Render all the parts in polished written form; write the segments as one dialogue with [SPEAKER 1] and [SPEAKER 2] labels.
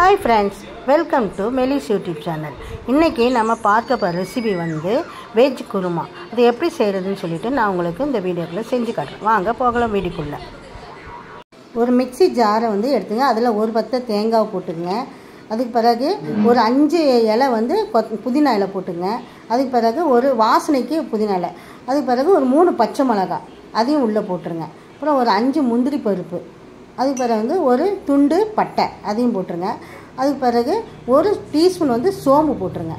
[SPEAKER 1] Hi friends, welcome to Melis YouTube channel. இன்னைக்கு நம்ம பார்க்க போற ரெசிபி வந்து வெஜ் குருமா. அது எப்படி செய்யறதுன்னு சொல்லிட்டு நான் உங்களுக்கு இந்த வீடியோக்குள்ள செஞ்சு காட்டுறேன். வாங்க போகலாம் வீடியோக்குள்ள. ஒரு மிக்ஸி ஜாரை வந்து எடுத்துங்க. அதில் ஒரு பத்த தேங்காய் போட்டுங்க. அதுக்கு பிறகு ஒரு 5 இலை வந்து புதினா இலை போட்டுங்க. அதுக்கு பிறகு ஒரு வாசனைக்கு புதினா இலை. அதுக்கு பிறகு ஒரு 3 பச்சை மிளகாய் அதையும் உள்ளே போட்டுருங்க. அப்புறம் ஒரு 5 முந்திரி பருப்பு. அதுக்கு பிறகு வந்து ஒரு துண்டு பட்டை அதையும் போட்டுருங்க. அதுக்கு பிறகு ஒரு டீஸ்பூன் வந்து சோம்பு போட்டுருங்க.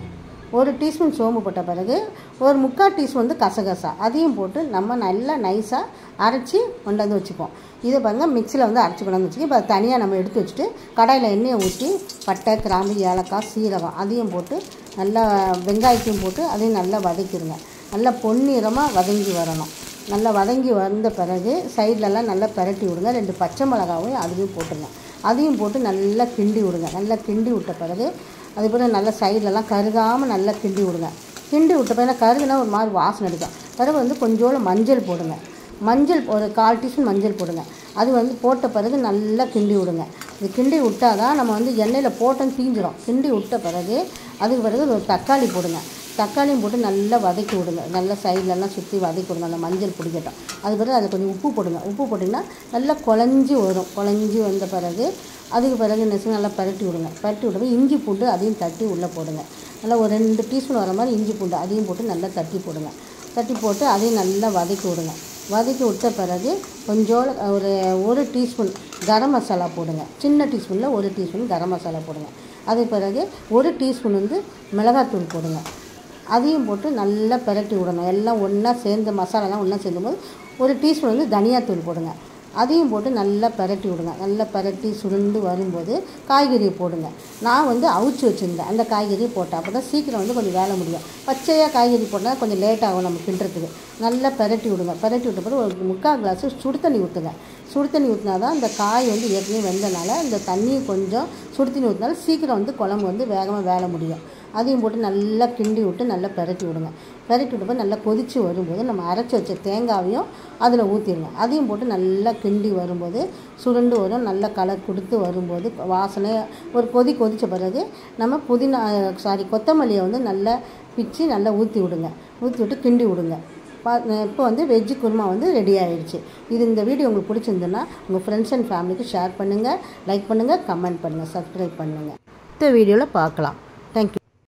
[SPEAKER 1] ஒரு டீஸ்பூன் சோம்பு போட்ட பிறகு ஒரு 3/4 டீஸ்பூன் வந்து கசகசா அதையும் போட்டு நம்ம நல்லா நைஸாக அரைச்சி கொண்டு வந்து வச்சுப்போம். இதை பாருங்க மிக்சியில் வந்து அரைச்சி கொண்டு வந்து வச்சுக்கி இப்போ தனியாக நம்ம எடுத்து வச்சுட்டு கடாயில் எண்ணெயை ஊற்றி பட்டை கிராம்பு ஏலக்காய் சீரகம் அதையும் போட்டு நல்லா வெங்காயத்தையும் போட்டு அதையும் நல்லா வதக்கிடுங்க. நல்லா பொன்னிறமாக வதங்கி வரணும். நல்லா வதங்கி வந்த பிறகு சைட்லலாம் நல்லா பரட்டி விடுங்க. 2 பச்சை மிளகாவும் அதையும் போட்டுருங்க. அதையும் போட்டு நல்லா கிண்டி விடுங்க. நல்லா கிண்டி விட்ட பிறகு அதுக்கப்புறம் நல்லா சைட்லலாம் கருகாமல் நல்லா கிண்டி விடுங்க. கிண்டி விட்ட பிறகு கருகுனா ஒரு மாதிரி வாசனை அடிக்கும். பிறகு வந்து கொஞ்சோண்டு மஞ்சள் போடுங்க. மஞ்சள் ஒரு 1/4 டீஸ்பூன் மஞ்சள் போடுங்க. அது வந்து போட்ட பிறகு நல்லா கிண்டி விடுங்க. இது கிண்டி விட்டால் தான் நம்ம வந்து எண்ணெயில் போட்டோன்னு தீஞ்சிடும். கிண்டி விட்ட பிறகு அதுக்கு பிறகு ஒரு தக்காளி போடுங்க. தக்காளியும் போட்டு நல்லா வதக்கி விடுங்க. நல்லா சைட்லலாம் சுற்றி வதக்கி விடுங்க. அந்த மஞ்சள் பிடிக்கட்டும். அது பிறகு அதில் கொஞ்சம் உப்பு போடுங்க. உப்பு போட்டிங்கன்னா நல்லா குழஞ்சி வரும். குழஞ்சி வந்த பிறகு அதுக்கு பிறகு என்ன நல்லா பரட்டி விடுங்க. பரட்டி விடும்போது இஞ்சி பூண்டு அதையும் தட்டி உள்ளே போடுங்க. நல்லா ஒரு 2 டீஸ்பூன் வர மாதிரி இஞ்சி பூண்டு அதையும் போட்டு நல்லா தட்டி போடுங்க. தட்டி போட்டு அதையும் நல்லா வதக்கி விடுங்க. வதக்கி விட்ட பிறகு கொஞ்சோண்டு ஒரு டீஸ்பூன் கரம் மசாலா போடுங்க. சின்ன டீஸ்பூனில் 1 டீஸ்பூன் கரம் மசாலா போடுங்க. அதுக்கு பிறகு 1 டீஸ்பூன் வந்து மிளகாத்தூள் போடுங்க. அதையும் போட்டு நல்லா பரட்டி விடணும். எல்லாம் ஒன்றா சேர்ந்த மசாலாலாம் ஒன்றா சேர்ந்தும்போது 1 டீஸ்பூன் வந்து தனியாத்தூள் போடுங்க. அதையும் போட்டு நல்லா பரட்டி விடுங்க. நல்லா பரட்டி சுருண்டு வரும்போது காய்கறியை போடுங்க. நான் வந்து அவிச்சு வச்சுருந்தேன். அந்த காய்கறியை போட்டேன். அப்போ தான் சீக்கிரம் வந்து கொஞ்சம் வேலை முடியும். பச்சையாக காய்கறி போட்டால் கொஞ்சம் லேட் ஆகும் நம்ம கிண்டுறதுக்கு. நல்லா பரட்டி விடுங்க. பரட்டி விட்ட பிறகு ஒரு 3/4 கிளாஸ் சுடு தண்ணி ஊற்றுங்க. சுடு தண்ணி ஊற்றினா தான் இந்த காய் வந்து ஏற்கனவே வெந்தனால இந்த தண்ணியை கொஞ்சம் சுடு தண்ணி ஊற்றினால சீக்கிரம் வந்து குழம்பு வந்து வேகமாக வேலை முடியும். அதையும் போட்டு நல்லா கிண்டி விட்டு நல்லா பரட்டி விடுங்க. பரட்டி விட்டப்போ நல்லா கொதித்து வரும்போது நம்ம அரைச்சி வச்ச தேங்காவையும் அதில் ஊற்றிடுங்க. அதையும் போட்டு நல்லா கிண்டி வரும்போது சுருண்டு வரும். நல்லா கலர் கொடுத்து வரும்போது வாசனை ஒரு கொதித்த பிறகு நம்ம கொத்தமல்லியை வந்து நல்லா பிச்சு நல்லா ஊற்றி விடுங்க. ஊற்றி விட்டு கிண்டி விடுங்க. இப்போ வந்து வெஜ்ஜு குருமா வந்து ரெடி ஆகிடுச்சு. இந்த வீடியோ உங்களுக்கு பிடிச்சிருந்துன்னா உங்கள் ஃப்ரெண்ட்ஸ் அண்ட் ஃபேமிலிக்கு ஷேர் பண்ணுங்கள், லைக் பண்ணுங்கள், கமெண்ட் பண்ணுங்கள், சப்ஸ்கிரைப் பண்ணுங்கள். இந்த வீடியோவில் பார்க்கலாம்.